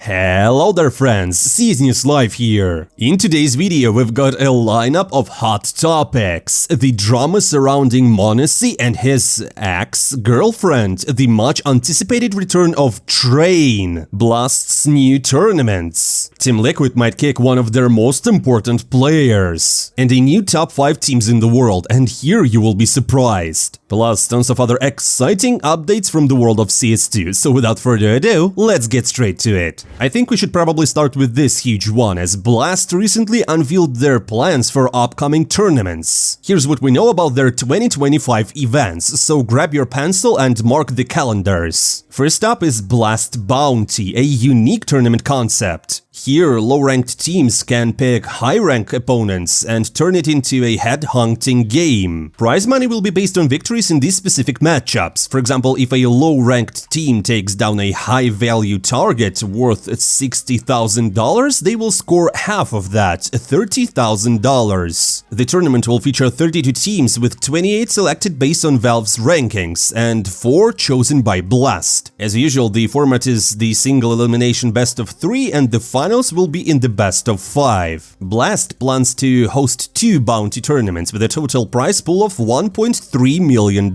Hello there friends, CSNews Live here. In today's video we've got a lineup of hot topics. The drama surrounding Monesy and his ex-girlfriend, the much anticipated return of Train, Blast's new tournaments, Team Liquid might kick one of their most important players, and a new top 5 teams in the world, and here you will be surprised. Plus tons of other exciting updates from the world of CS2, so without further ado, let's get straight to it. I think we should probably start with this huge one, as Blast recently unveiled their plans for upcoming tournaments. Here's what we know about their 2025 events, so grab your pencil and mark the calendars. First up is Blast Bounty, a unique tournament concept. Here, low-ranked teams can pick high-rank opponents and turn it into a head-hunting game. Prize money will be based on victories in these specific matchups. For example, if a low-ranked team takes down a high-value target worth $60,000, they will score half of that, $30,000. The tournament will feature 32 teams with 28 selected based on Valve's rankings and 4 chosen by Blast. As usual, the format is the single elimination best of 3 and the finals will be in the best of 5. Blast plans to host 2 bounty tournaments with a total prize pool of $1.3 million.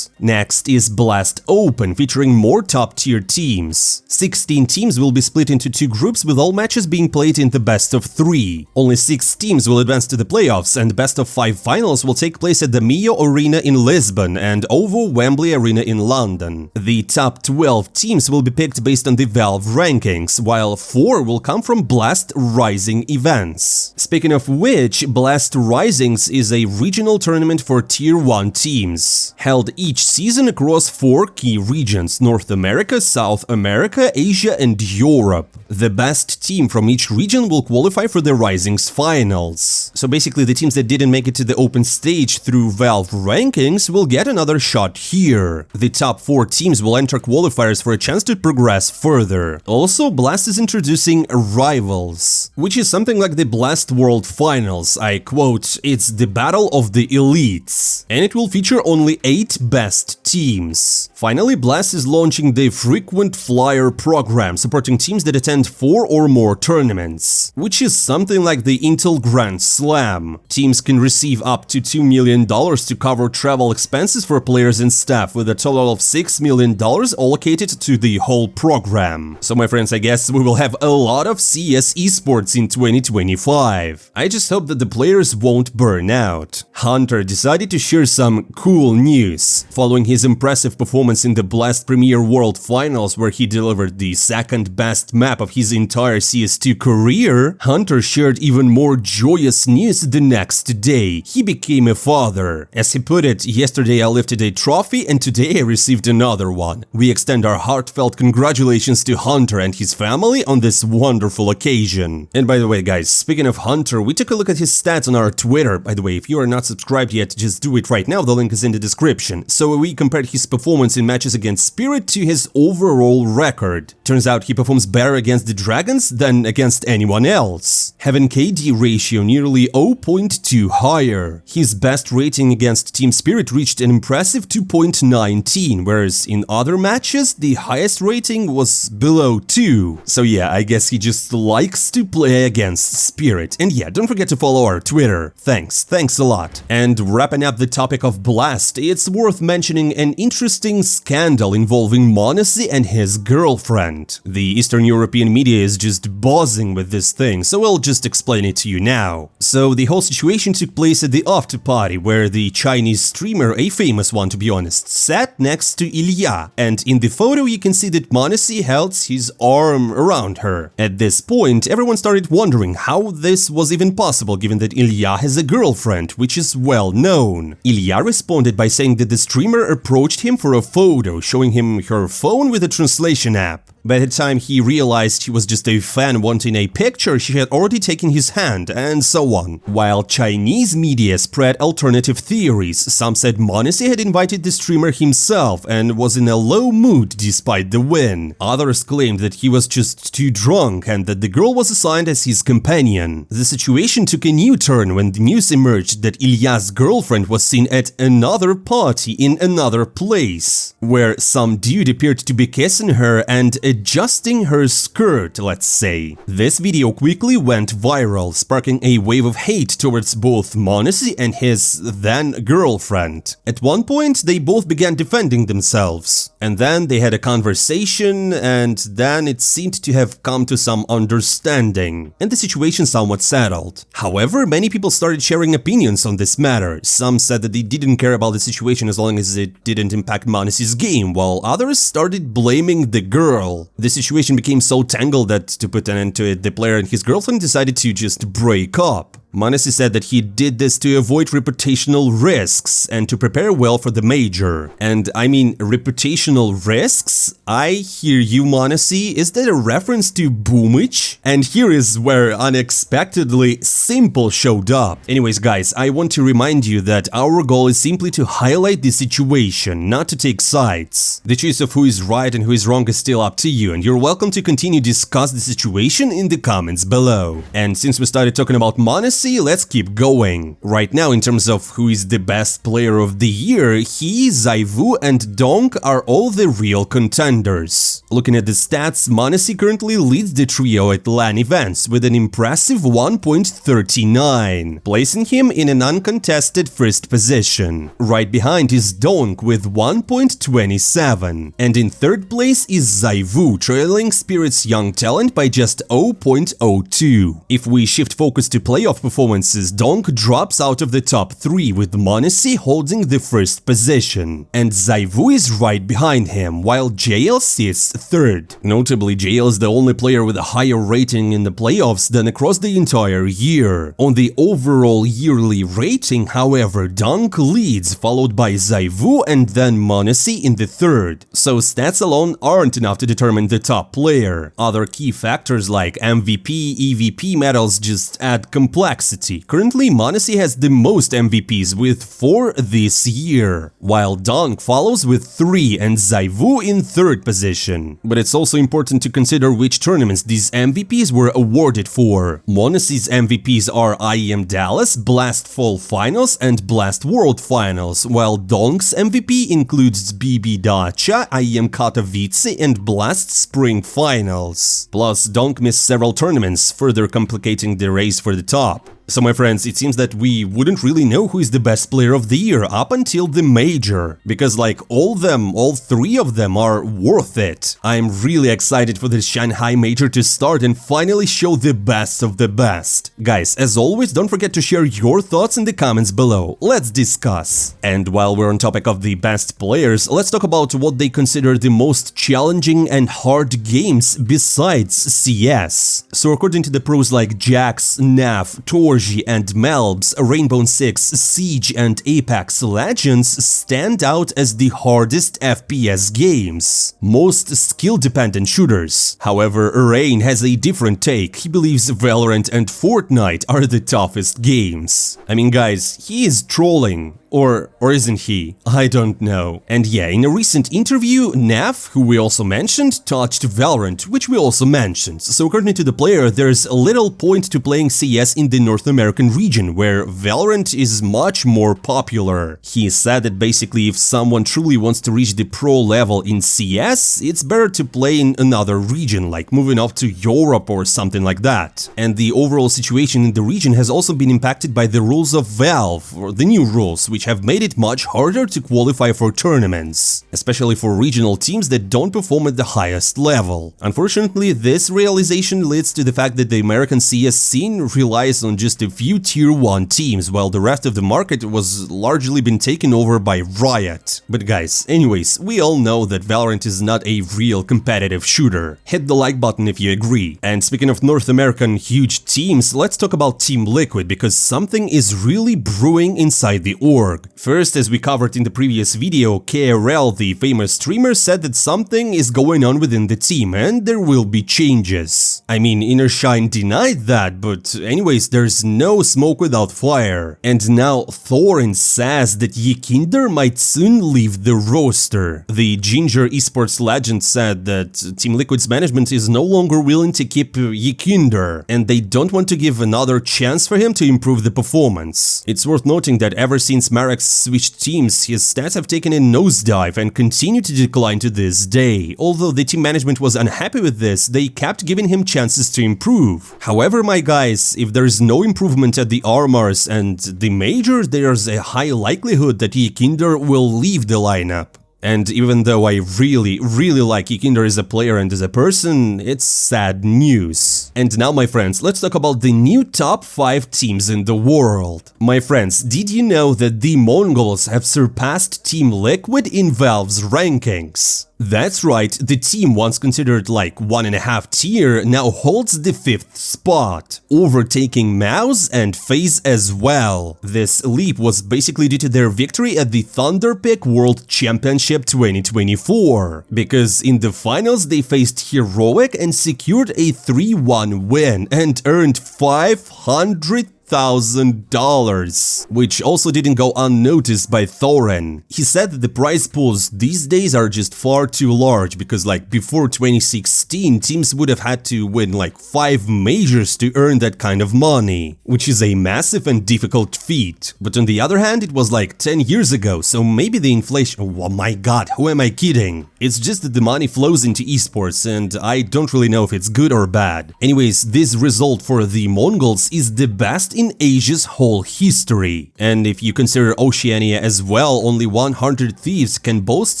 Next is Blast Open, featuring more top-tier teams. 16 teams will be split into 2 groups, with all matches being played in the best of 3. Only 6 teams will advance to the playoffs, and best of 5 finals will take place at the Mio Arena in Lisbon and OVO Wembley Arena in London. The top 12 teams will be picked based on the Valve rankings, while 4 will come from Blast Rising events. Speaking of which, Blast Risings is a regional tournament for Tier 1 teams, held each season across 4 key regions: North America, South America, Asia and Europe. The best team from each region will qualify for the Risings finals. So basically the teams that didn't make it to the open stage through Valve rankings will get another shot here. The top 4 teams will enter qualifiers for a chance to progress further. Also, Blast is introducing Rivals, which is something like the Blast World Finals. I quote, "It's the battle of the elites," and it will feature only 8 best teams. Finally, Blast is launching the Frequent Flyer program, supporting teams that attend 4 or more tournaments, which is something like the Intel Grand Slam. Teams can receive up to $2 million to cover travel expenses for players and staff, with a total of $6 million allocated to the whole program. So my friends, I guess we will have a lot of CS Esports in 2025. I just hope that the players won't burn out. Hunter decided to share some cool news. Following his impressive performance in the Blast Premier World Finals, where he delivered the second best map of his entire CS2 career, Hunter shared even more joyous news the next day. He became a father. As he put it, "Yesterday I lifted a trophy and today I received another one. We extend our heartfelt congratulations to Hunter and his family on this wonderful occasion." And by the way guys, speaking of Hunter, we took a look at his stats on our Twitter. By the way, if you are not subscribed yet, just do it right now, the link is in the description. So we compared his performance in matches against Spirit to his overall record. Turns out he performs better against the Dragons than against anyone else, having KD ratio nearly 0.2 higher. His best rating against Team Spirit reached an impressive 2.19, whereas in other matches the highest rating was below 2. So yeah, I guess he just likes to play against Spirit. And yeah, don't forget to follow our Twitter. Thanks a lot. And wrapping up the topic of Blast, it's worth mentioning an interesting scandal involving Monesy and his girlfriend. The Eastern European media is just buzzing with this thing, so I'll just explain it to you now. So the whole situation took place at the after party, where the Chinese streamer, a famous one to be honest, sat next to Ilya, and in the photo you can see that Monesy held his arm around her. At this point, everyone started wondering how this was even possible, given that Ilya has a girlfriend, which is well known. Ilya responded by saying that the streamer approached him for a photo, showing him her phone with a translation app. By the time he realized he was just a fan wanting a picture, she had already taken his hand, and so on. While Chinese media spread alternative theories, some said Monesy had invited the streamer himself and was in a low mood despite the win. Others claimed that he was just too drunk and that the girl was assigned as his companion. The situation took a new turn when the news emerged that Ilya's girlfriend was seen at another party in another place, where some dude appeared to be kissing her and adjusting her skirt, let's say. This video quickly went viral, sparking a wave of hate towards both Monesy and his then-girlfriend. At one point, they both began defending themselves, and then they had a conversation, and then it seemed to have come to some understanding, and the situation somewhat settled. However, many people started sharing opinions on this matter. Some said that they didn't care about the situation as long as it didn't impact Monesy's game, while others started blaming the girl. The situation became so tangled that, to put an end to it, the player and his girlfriend decided to just break up. Monesy said that he did this to avoid reputational risks and to prepare well for the major. And I mean, reputational risks? I hear you, Monesy. Is that a reference to Boomich? And here is where unexpectedly Simple showed up. Anyways, guys, I want to remind you that our goal is simply to highlight the situation, not to take sides. The choice of who is right and who is wrong is still up to you, and you're welcome to continue to discuss the situation in the comments below. And since we started talking about Monesy, let's keep going. Right now, in terms of who is the best player of the year, he, ZywOo, and Donk are all the real contenders. Looking at the stats, Monesy currently leads the trio at LAN events with an impressive 1.39, placing him in an uncontested first position. Right behind is Donk with 1.27, and in third place is ZywOo, trailing Spirit's young talent by just 0.02. If we shift focus to playoff performances, Donk drops out of the top 3 with Monesy holding the first position, and ZywOo is right behind him, while JL sits third. Notably, JL is the only player with a higher rating in the playoffs than across the entire year. On the overall yearly rating, however, Donk leads, followed by ZywOo and then Monesy in the third. So stats alone aren't enough to determine the top player. Other key factors like MVP, EVP medals just add complexity. Currently, Monesy has the most MVPs with 4 this year, while Donk follows with 3 and ZywOo in third position. But it's also important to consider which tournaments these MVPs were awarded for. Monesy's MVPs are IEM Dallas, Blast Fall Finals, and Blast World Finals, while Donk's MVP includes BB Dacha, IEM Katowice, and Blast Spring Finals. Plus, Donk missed several tournaments, further complicating the race for the top. So my friends, it seems that we wouldn't really know who is the best player of the year up until the major, because like all 3 of them are worth it. I'm really excited for this Shanghai major to start and finally show the best of the best. Guys, as always, don't forget to share your thoughts in the comments below. Let's discuss. And while we're on topic of the best players, let's talk about what they consider the most challenging and hard games besides CS. So according to the pros like Jax, Nav, Torj, and Melbs, Rainbow Six, Siege, and Apex Legends stand out as the hardest FPS games, most skill-dependent shooters. However, Rain has a different take. He believes Valorant and Fortnite are the toughest games. I mean, guys, he is trolling. Or isn't he? I don't know. And yeah, in a recent interview, Nav, who we also mentioned, touched Valorant, which we also mentioned. So according to the player, there's little point to playing CS in the North American region, where Valorant is much more popular. He said that basically if someone truly wants to reach the pro level in CS, it's better to play in another region, like moving off to Europe or something like that. And the overall situation in the region has also been impacted by the rules of Valve, or the new rules, which have made it much harder to qualify for tournaments, especially for regional teams that don't perform at the highest level. Unfortunately, this realization leads to the fact that the American CS scene relies on just a few tier 1 teams, while the rest of the market was largely been taken over by Riot. But guys, anyways, we all know that Valorant is not a real competitive shooter. Hit the like button if you agree. And speaking of North American huge teams, let's talk about Team Liquid, because something is really brewing inside the org. First, as we covered in the previous video, KRL, the famous streamer, said that something is going on within the team and there will be changes. I mean, Innershine denied that, but anyways, there's no smoke without fire. And now Thorin says that Yekindar might soon leave the roster. The Ginger Esports legend said that Team Liquid's management is no longer willing to keep Yekindar, and they don't want to give another chance for him to improve the performance. It's worth noting that ever since Marek switched teams, his stats have taken a nosedive and continue to decline to this day. Although the team management was unhappy with this, they kept giving him chances to improve. However, my guys, if there is no improvement at the Armors and the Major, there's a high likelihood that Yekindar will leave the lineup. And even though I really like Yekindar as a player and as a person, it's sad news. And now, my friends, let's talk about the new top 5 teams in the world. My friends, did you know that the Mongols have surpassed Team Liquid in Valve's rankings? That's right, the team once considered like 1.5 tier now holds the 5th spot, overtaking Mouse and FaZe as well. This leap was basically due to their victory at the Thunderpick World Championship 2024, because in the finals they faced Heroic and secured a 3-1 win and earned $500,000, which also didn't go unnoticed by Thorin. He said that the prize pools these days are just far too large because like before 2016 teams would have had to win like 5 majors to earn that kind of money, which is a massive and difficult feat. But on the other hand, it was like 10 years ago, so maybe the inflation— oh my god, who am I kidding? It's just that the money flows into esports and I don't really know if it's good or bad. Anyways, this result for the Mongols is the best in Asia's whole history. And if you consider Oceania as well, only 100 Thieves can boast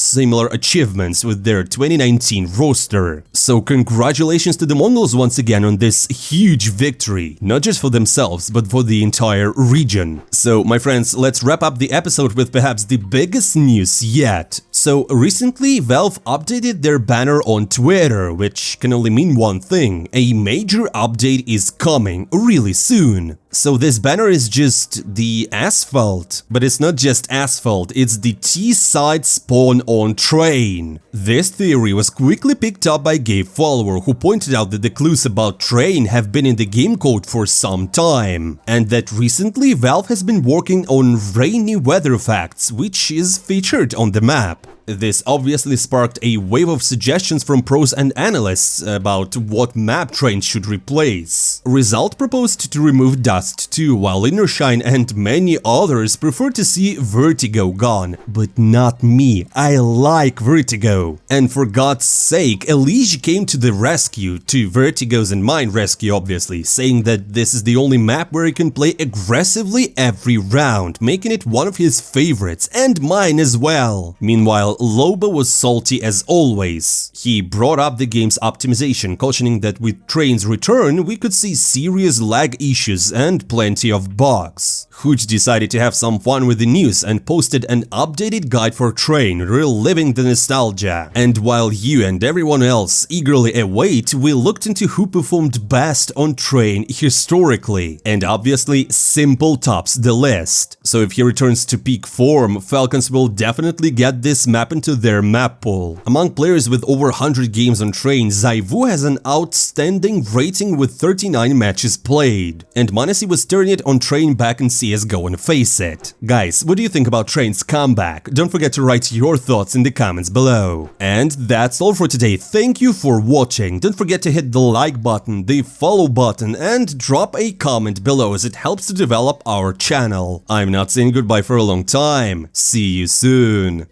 similar achievements with their 2019 roster. So congratulations to the Mongols once again on this huge victory, not just for themselves, but for the entire region. So my friends, let's wrap up the episode with perhaps the biggest news yet. So recently Valve updated their banner on Twitter, which can only mean one thing: a major update is coming really soon. So this banner is just the asphalt, but it's not just asphalt, it's the T-side spawn on train. This theory was quickly picked up by Gabe Follower, who pointed out that the clues about train have been in the game code for some time, and that recently Valve has been working on rainy weather facts, which is featured on the map. This obviously sparked a wave of suggestions from pros and analysts about what map trains should replace. Result proposed to remove Dust 2, while Innershine and many others prefer to see Vertigo gone. But not me, I like Vertigo. And for God's sake, Elige came to the rescue, to Vertigo's and mine rescue obviously, saying that this is the only map where he can play aggressively every round, making it one of his favorites, and mine as well. Meanwhile, Loba was salty as always. He brought up the game's optimization, cautioning that with Train's return we could see serious lag issues and plenty of bugs. Hooch decided to have some fun with the news and posted an updated guide for Train, reliving the nostalgia. And while you and everyone else eagerly await, we looked into who performed best on Train historically. And obviously, Simple tops the list. So if he returns to peak form, Falcons will definitely get this map into their map pool. Among players with over 100 games on Train, Zaivu has an outstanding rating with 39 matches played. And Monesy was turning it on Train back in CSGO and face it. Guys, what do you think about Train's comeback? Don't forget to write your thoughts in the comments below. And that's all for today. Thank you for watching. Don't forget to hit the like button, the follow button, and drop a comment below as it helps to develop our channel. I'm not saying goodbye for a long time. See you soon.